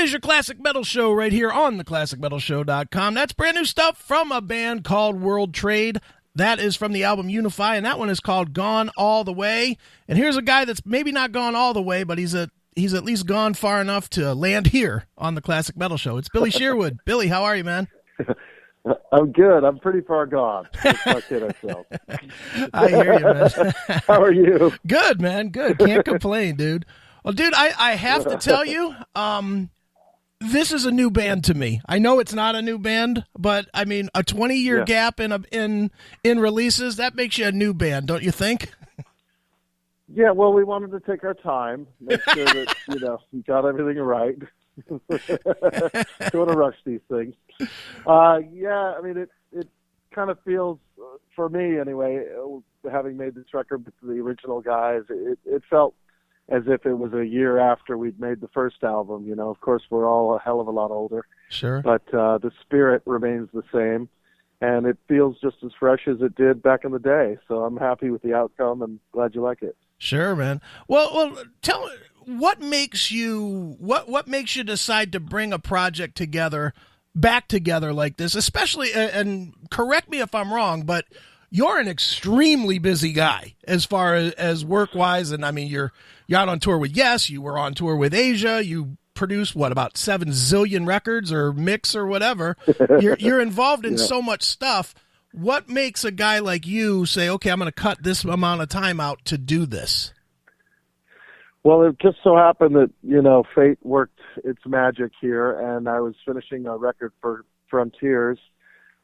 is your Classic Metal Show right here on theclassicmetalshow.com. That's brand new stuff from a band called World Trade. That is from the album Unify, and that one is called Gone All the Way. And here's a guy that's maybe not gone all the way, but he's at least gone far enough to land here on the Classic Metal Show. It's Billy Sherwood. Billy, how are you, man? I'm good. I'm pretty far gone. Let's not kid ourselves. I hear you, man. How are you? Good, man. Good. Can't complain, dude. Well, dude, I have to tell you, this is a new band to me. I know it's not a new band, but I mean, a 20-year gap in releases, that makes you a new band, don't you think? Yeah, well, we wanted to take our time, make sure that, we got everything right. Don't want to rush these things. Yeah, I mean, it kind of feels, for me anyway, having made this record with the original guys, it felt as if it was a year after we'd made the first album. Of course, we're all a hell of a lot older. Sure. But the spirit remains the same, and it feels just as fresh as it did back in the day. So I'm happy with the outcome and glad you like it. Sure, man. Well, tell me, what makes you decide to bring a project back together like this, especially, and correct me if I'm wrong, but you're an extremely busy guy as far as work-wise, and I mean, you're out on tour with Yes, you were on tour with Asia, you produced, about 7 zillion records or mix or whatever. You're involved in so much stuff. What makes a guy like you say, okay, I'm going to cut this amount of time out to do this? Well, it just so happened that, fate worked its magic here, and I was finishing a record for Frontiers,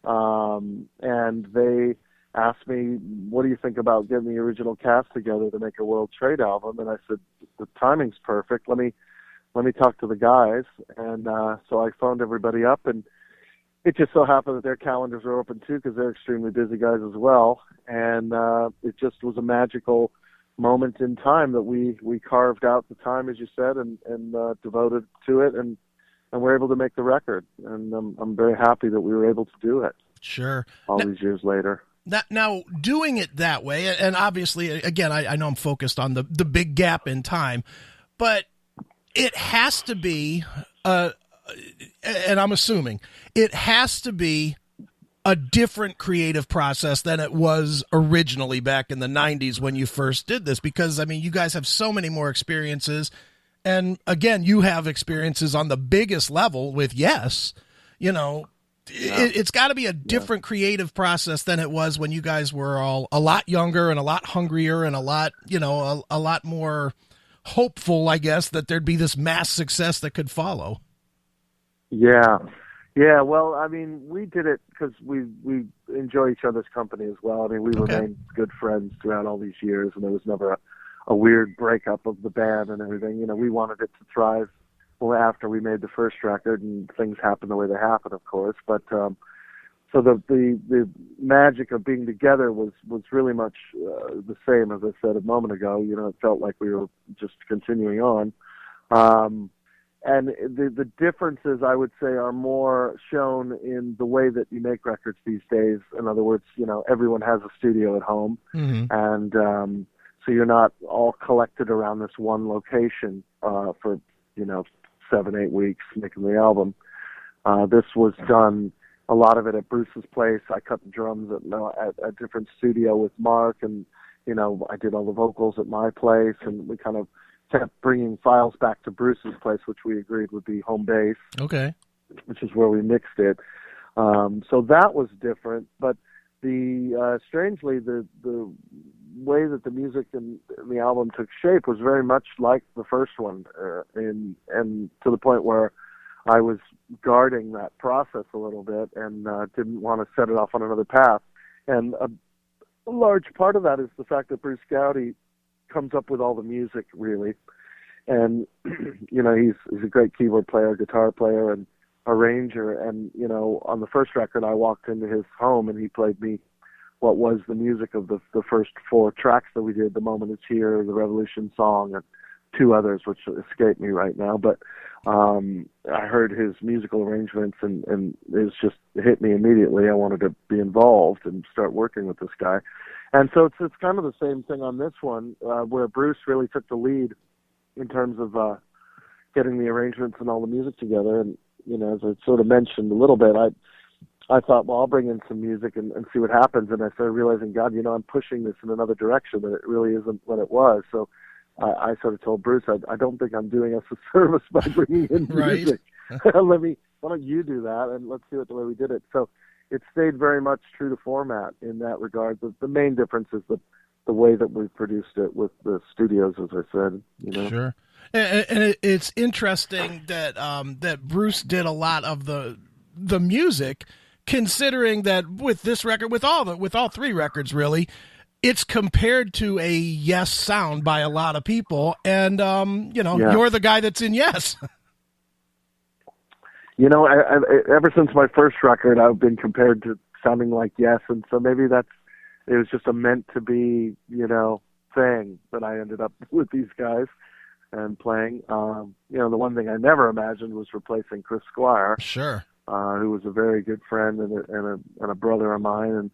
and they asked me, what do you think about getting the original cast together to make a World Trade album? And I said, the timing's perfect. Let me talk to the guys. And so I phoned everybody up, and it just so happened that their calendars were open too, because they're extremely busy guys as well. And it just was a magical moment in time that we carved out the time, as you said, and devoted to it, and we're able to make the record. And I'm very happy that we were able to do it. Sure. All these years later. Now, doing it that way, and obviously, again, I know I'm focused on the big gap in time, but it has to be, and I'm assuming, it has to be a different creative process than it was originally back in the 90s when you first did this, because, I mean, you guys have so many more experiences, and again, you have experiences on the biggest level with Yes, It's got to be a different creative process than it was when you guys were all a lot younger and a lot hungrier and a lot, a lot more hopeful, I guess, that there'd be this mass success that could follow. Yeah. Yeah. Well, I mean, we did it because we enjoy each other's company as well. I mean, we remained good friends throughout all these years, and there was never a weird breakup of the band and everything. We wanted it to thrive. Well, after we made the first record, and things happened the way they happened, of course. But so the magic of being together was really much the same, as I said a moment ago. It felt like we were just continuing on. And the differences, I would say, are more shown in the way that you make records these days. In other words, everyone has a studio at home, and so you're not all collected around this one location for 7-8 weeks making the album. This was done, a lot of it at Bruce's place. I cut the drums at a different studio with Mark, and I did all the vocals at my place, and we kind of kept bringing files back to Bruce's place, which we agreed would be home base. Okay. Which is where we mixed it. So that was different, but strangely, the way that the music in the album took shape was very much like the first one, and to the point where I was guarding that process a little bit and didn't want to set it off on another path. And a large part of that is the fact that Bruce Gowdy comes up with all the music, really. And, he's a great keyboard player, guitar player, and arranger. And, on the first record, I walked into his home and he played me what was the music of the first 4 tracks that we did, The Moment Is Here, The Revolution Song, and 2 others, which escape me right now. But I heard his musical arrangements, and it just hit me immediately. I wanted to be involved and start working with this guy. And so it's kind of the same thing on this one, where Bruce really took the lead in terms of getting the arrangements and all the music together. And, you know, as I sort of mentioned a little bit, I thought, well, I'll bring in some music and see what happens. And I started realizing, God, you know, I'm pushing this in another direction that it really isn't what it was. So I sort of told Bruce, I don't think I'm doing us a service by bringing in music. Why don't you do that, and let's do it the way we did it. So it stayed very much true to format in that regard. The main difference is the way that we produced it with the studios, as I said. You know? Sure. And it's interesting that that Bruce did a lot of the music, considering that with this record, with all three records, really, it's compared to a Yes sound by a lot of people, and you know, you're the guy that's in Yes. You know, I ever since my first record, I've been compared to sounding like Yes, and so maybe it was just a meant to be, you know, thing that I ended up with these guys and playing. You know, the one thing I never imagined was replacing Chris Squire. Sure. Who was a very good friend and a brother of mine,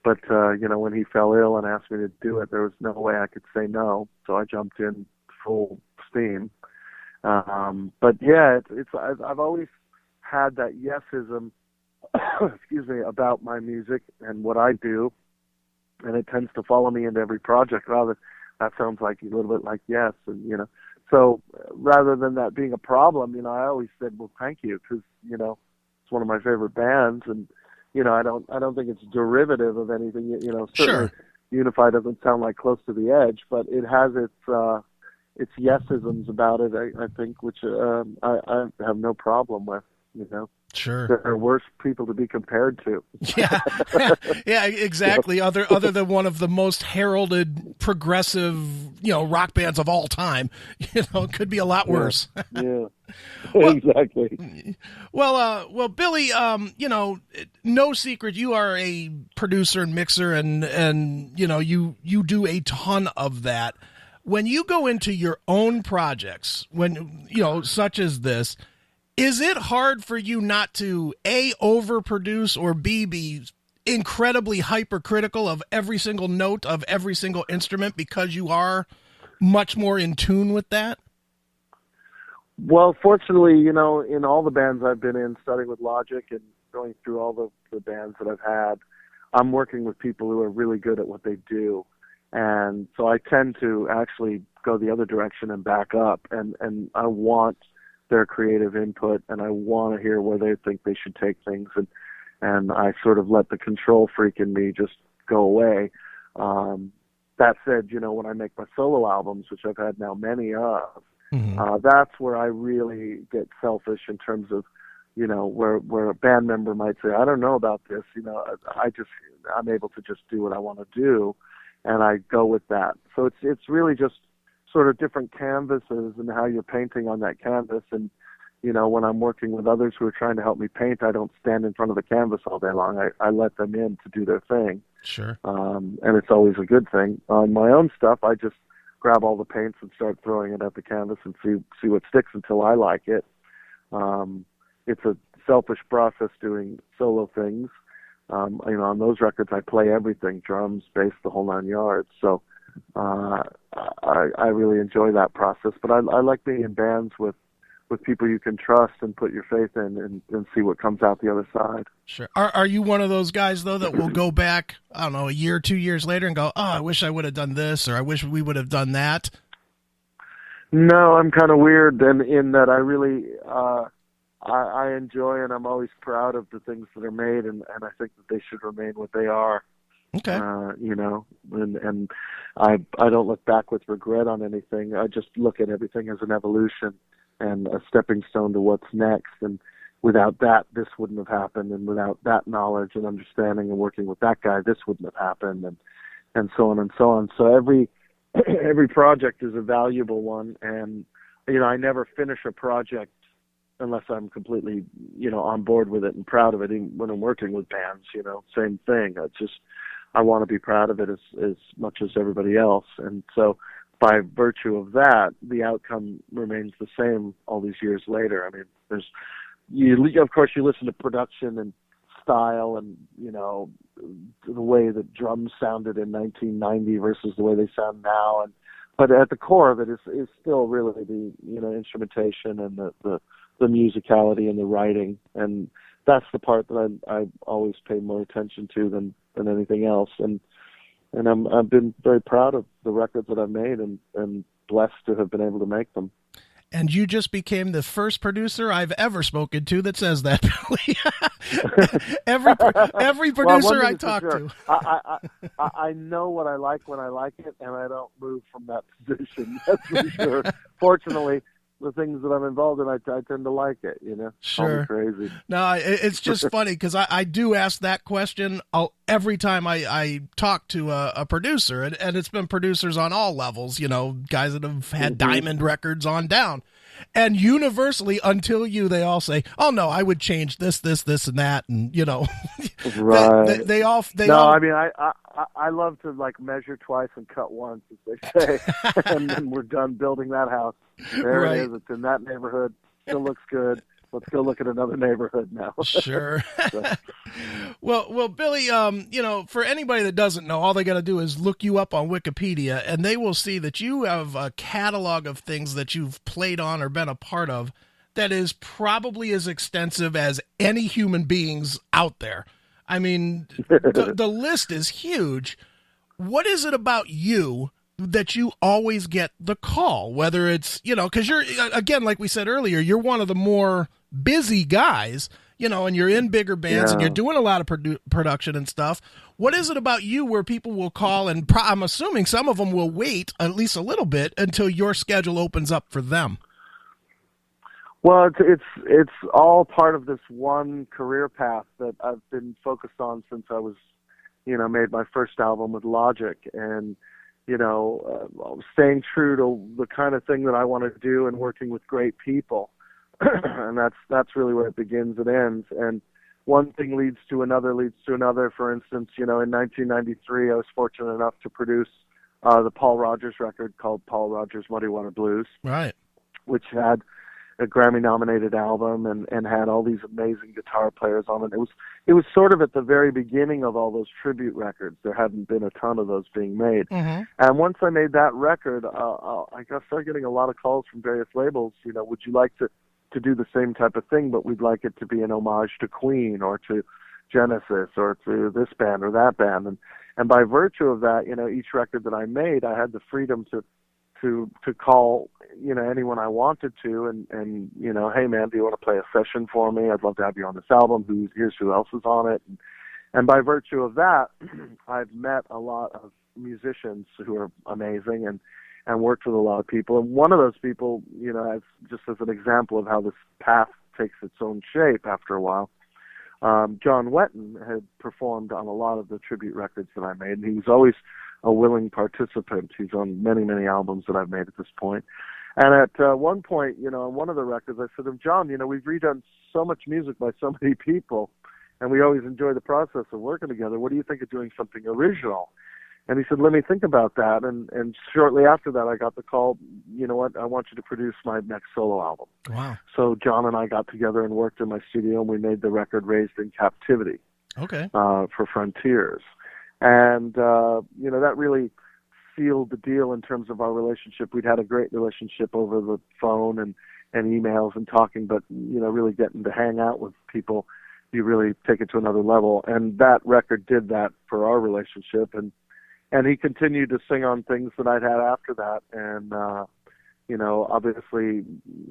but you know, when he fell ill and asked me to do it, there was no way I could say no, so I jumped in full steam. But yeah, I've always had that Yesism, excuse me, about my music and what I do, and it tends to follow me into every project. Rather, that sounds like a little bit like Yes, and you know, so rather than that being a problem, you know, I always said, well, thank you, because you know, it's one of my favorite bands, and you know, I don't think it's derivative of anything. You know, certainly Unify doesn't sound like Close to the Edge, but it has its Yesisms about it, I think, which I have no problem with. You know, sure, there are worse people to be compared to. Yeah, yeah, exactly. Other than one of the most heralded progressive, you know, rock bands of all time, you know, it could be a lot worse. Yeah, exactly. Well, Billy, you know, no secret, you are a producer and mixer, and you know, you do a ton of that. When you go into your own projects, when you know, such as this. Is it hard for you not to, A, overproduce, or B, be incredibly hypercritical of every single note of every single instrument because you are much more in tune with that? Well, fortunately, you know, in all the bands I've been in, starting with Logic and going through all the bands that I've had, I'm working with people who are really good at what they do. And so I tend to actually go the other direction and back up, and I want their creative input, and I want to hear where they think they should take things, and I sort of let the control freak in me just go away. That said, you know, when I make my solo albums, which I've had now many of, that's where I really get selfish in terms of, you know, where a band member might say, I don't know about this, you know, I'm able to just do what I want to do, and I go with that. So it's really just sort of different canvases and how you're painting on that canvas. And, you know, when I'm working with others who are trying to help me paint, I don't stand in front of the canvas all day long. I let them in to do their thing. Sure. And it's always a good thing. On my own stuff, I just grab all the paints and start throwing it at the canvas and see what sticks until I like it. It's a selfish process doing solo things. You know, on those records, I play everything, drums, bass, the whole 9 yards. So, I really enjoy that process, but I like being in bands with people you can trust and put your faith in and see what comes out the other side. Sure. Are you one of those guys, though, that will go back, I don't know, a year, 2 years later and go, oh, I wish I would have done this, or I wish we would have done that? No, I'm kind of weird in that I really, I enjoy and I'm always proud of the things that are made, and I think that they should remain what they are. Okay. You know, and I don't look back with regret on anything. I just look at everything as an evolution and a stepping stone to what's next. And without that, this wouldn't have happened. And without that knowledge and understanding and working with that guy, this wouldn't have happened. And so on and so on. So every project is a valuable one. And, you know, I never finish a project unless I'm completely, you know, on board with it and proud of it. Even when I'm working with bands, you know, same thing. I want to be proud of it as much as everybody else. And so by virtue of that, the outcome remains the same all these years later. I mean, of course you listen to production and style and, you know, the way that drums sounded in 1990 versus the way they sound now. And but at the core of it is still really the instrumentation and the musicality and the writing, and that's the part that I always pay more attention to than anything else. And I've been very proud of the records that I've made and blessed to have been able to make them. And you just became the first producer I've ever spoken to that says that, Billy. every producer I talk to. I know what I like when I like it, and I don't move from that position. That's for sure. Fortunately, the things that I'm involved in, I tend to like it, Sure. Call me crazy. No, it's just funny because I do ask that question every time I talk to a producer, and it's been producers on all levels, guys that have had Diamond records on down. And universally, until they all say, "Oh no, I would change this, and that," and right? they all. I mean, I love to measure twice and cut once, as they say, and then we're done building that house. There right. it is. It's in that neighborhood. Still looks good. Let's go look at another neighborhood now. Sure. Well, Billy, for anybody that doesn't know, all they got to do is look you up on Wikipedia, and they will see that you have a catalog of things that you've played on or been a part of that is probably as extensive as any human beings out there. I mean, the list is huge. What is it about you that you always get the call, whether it's, because you're, again, like we said earlier, you're one of the more busy guys, and you're in bigger bands and you're doing a lot of production and stuff. What is it about you where people will call, and I'm assuming some of them will wait at least a little bit until your schedule opens up for them? Well, it's all part of this one career path that I've been focused on since I was, made my first album with Logic, and staying true to the kind of thing that I want to do and working with great people. And that's really where it begins and ends. And one thing leads to another. For instance, in 1993, I was fortunate enough to produce the Paul Rodgers record called Paul Rodgers' Muddy Water Blues. Right. Which had a Grammy-nominated album and had all these amazing guitar players on it. It was sort of at the very beginning of all those tribute records. There hadn't been a ton of those being made. Mm-hmm. And once I made that record, I started getting a lot of calls from various labels. Would you like to do the same type of thing, but we'd like it to be an homage to Queen or to Genesis or to this band or that band. And by virtue of that, each record that I made, I had the freedom to call, anyone I wanted to and hey man, do you want to play a session for me? I'd love to have you on this album. Here's who else is on it. And by virtue of that, I've met a lot of musicians who are amazing and worked with a lot of people. And one of those people, just as an example of how this path takes its own shape after a while, John Wetton had performed on a lot of the tribute records that I made, and he was always a willing participant. He's on many, many albums that I've made at this point. And at one point, on one of the records, I said to him, John, we've redone so much music by so many people, and we always enjoy the process of working together. What do you think of doing something original? And he said, let me think about that. And shortly after that, I got the call, you know what, I want you to produce my next solo album. Wow. So John and I got together and worked in my studio, and we made the record Raised in Captivity. Okay. For Frontiers. And, that really sealed the deal in terms of our relationship. We'd had a great relationship over the phone and emails and talking, but, really getting to hang out with people, you really take it to another level. And that record did that for our relationship. And he continued to sing on things that I'd had after that. And, obviously,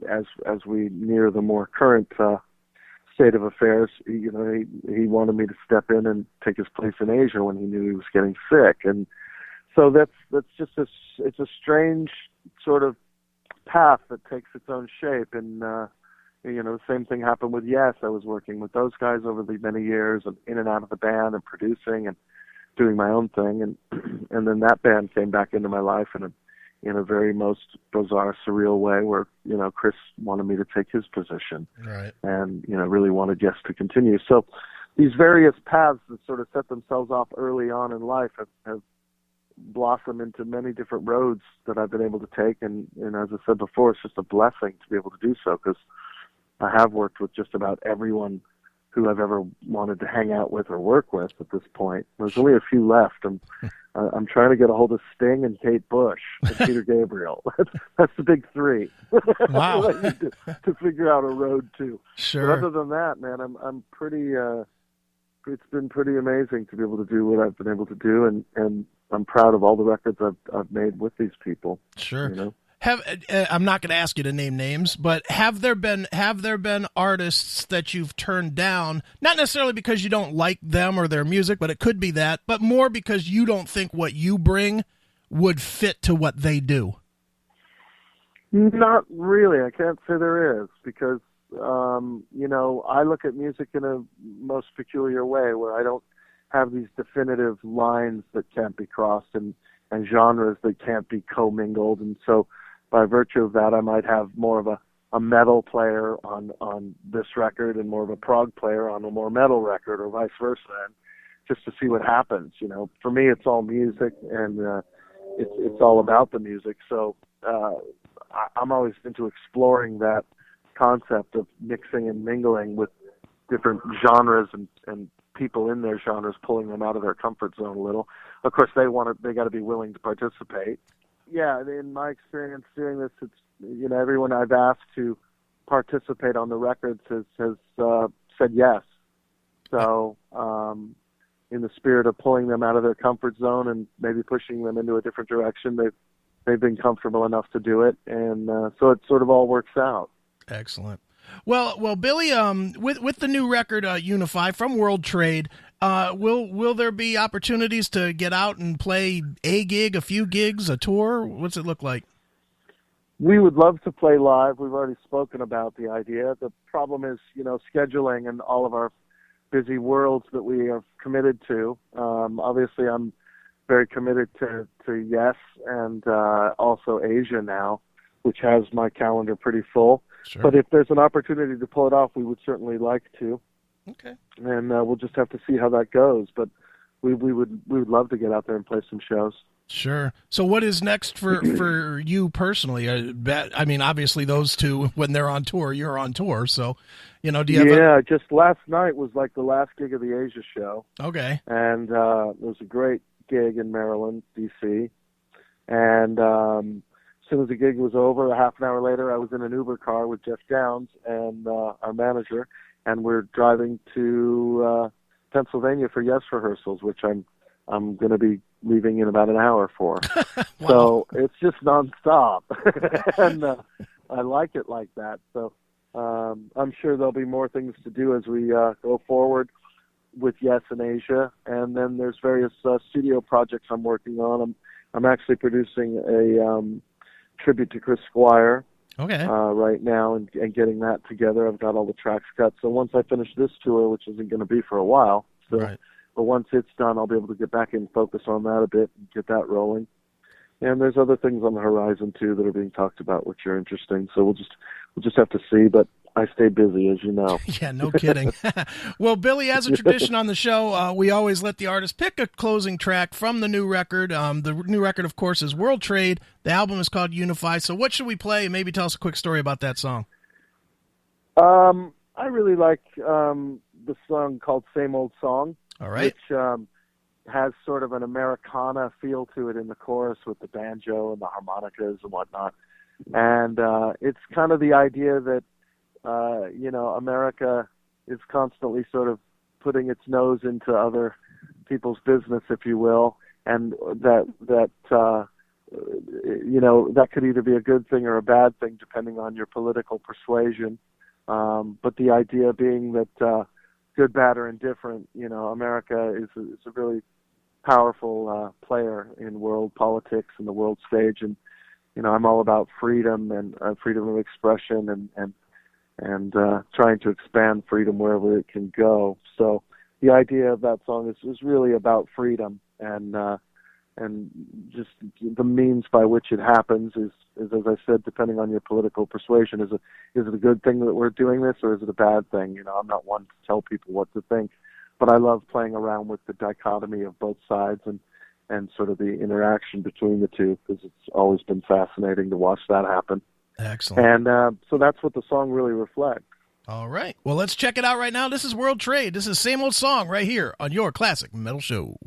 as we near the more current state of affairs, he wanted me to step in and take his place in Asia when he knew he was getting sick. And so that's just it's a strange sort of path that takes its own shape. And, the same thing happened with Yes. I was working with those guys over the many years and in and out of the band and producing and doing my own thing. And then that band came back into my life in a very most bizarre, surreal way where, Chris wanted me to take his position. Right. And, really wanted Yes to continue. So these various paths that sort of set themselves off early on in life have blossomed into many different roads that I've been able to take. And as I said before, it's just a blessing to be able to do so, because I have worked with just about everyone who I've ever wanted to hang out with or work with at this point. There's only a few left, and I'm trying to get a hold of Sting and Kate Bush and Peter Gabriel. That's the big three. Wow. to figure out a road to. Sure. But other than that, man, I'm pretty. It's been pretty amazing to be able to do what I've been able to do, and I'm proud of all the records I've made with these people. Sure. You know? I'm not going to ask you to name names, but have there been artists that you've turned down, not necessarily because you don't like them or their music, but it could be that, but more because you don't think what you bring would fit to what they do? Not really. I can't say there is, because you know, I look at music in a most peculiar way, where I don't have these definitive lines that can't be crossed and genres that can't be commingled, and so by virtue of that, I might have more of a metal player on this record and more of a prog player on a more metal record, or vice versa, and just to see what happens. You know, for me, it's all music, and it's all about the music. So I'm always into exploring that concept of mixing and mingling with different genres and people in their genres, pulling them out of their comfort zone a little. Of course, they got to be willing to participate. Yeah, in my experience doing this, it's, you know, everyone I've asked to participate on the records has said yes. So, in the spirit of pulling them out of their comfort zone and maybe pushing them into a different direction, they've been comfortable enough to do it, and so it sort of all works out. Excellent. Well, Billy, with the new record Unify from World Trade, will there be opportunities to get out and play a gig, a few gigs, a tour? What's it look like? We would love to play live. We've already spoken about the idea. The problem is, you know, scheduling and all of our busy worlds that we are committed to. Obviously, I'm very committed to Yes and also Asia now, which has my calendar pretty full. Sure. But if there's an opportunity to pull it off, we would certainly like to. Okay. And we'll just have to see how that goes. But we would love to get out there and play some shows. Sure. So what is next for you personally? I mean, obviously those two, when they're on tour, you're on tour. So, you know, do you have just last night was like the last gig of the Asia show. Okay. And it was a great gig in Maryland, D.C. And as soon as the gig was over, a half an hour later, I was in an Uber car with Jeff Downs and our manager, and we're driving to Pennsylvania for Yes rehearsals, which I'm going to be leaving in about an hour for. Wow. So it's just nonstop, and I like it like that. So I'm sure there'll be more things to do as we go forward with Yes in Asia, and then there's various studio projects I'm working on. I'm actually producing a tribute to Chris Squire right now and getting that together. I've got all the tracks cut. So once I finish this tour, which isn't going to be for a while, right. But once it's done, I'll be able to get back and focus on that a bit and get that rolling. And there's other things on the horizon too that are being talked about, which are interesting. So we'll just have to see. But I stay busy, as you know. Yeah, no kidding. Well, Billy, as a tradition on the show, we always let the artist pick a closing track from the new record. The new record, of course, is World Trade. The album is called Unify. So what should we play? Maybe tell us a quick story about that song. I really like the song called Same Old Song. All right. Which has sort of an Americana feel to it in the chorus with the banjo and the harmonicas and whatnot. And it's kind of the idea that you know, America is constantly sort of putting its nose into other people's business, if you will, and that you know, that could either be a good thing or a bad thing depending on your political persuasion. But the idea being that good, bad, or indifferent, you know, America is a really powerful player in world politics and the world stage, and you know, I'm all about freedom and freedom of expression and trying to expand freedom wherever it can go. So the idea of that song is really about freedom, and just the means by which it happens is, as I said, depending on your political persuasion. Is it a good thing that we're doing this, or is it a bad thing? You know, I'm not one to tell people what to think, but I love playing around with the dichotomy of both sides and sort of the interaction between the two, because it's always been fascinating to watch that happen. Excellent. And so that's what the song really reflects. All right. Well, let's check it out right now. This is World Trade. This is Same Old Song right here on your Classic Metal Show.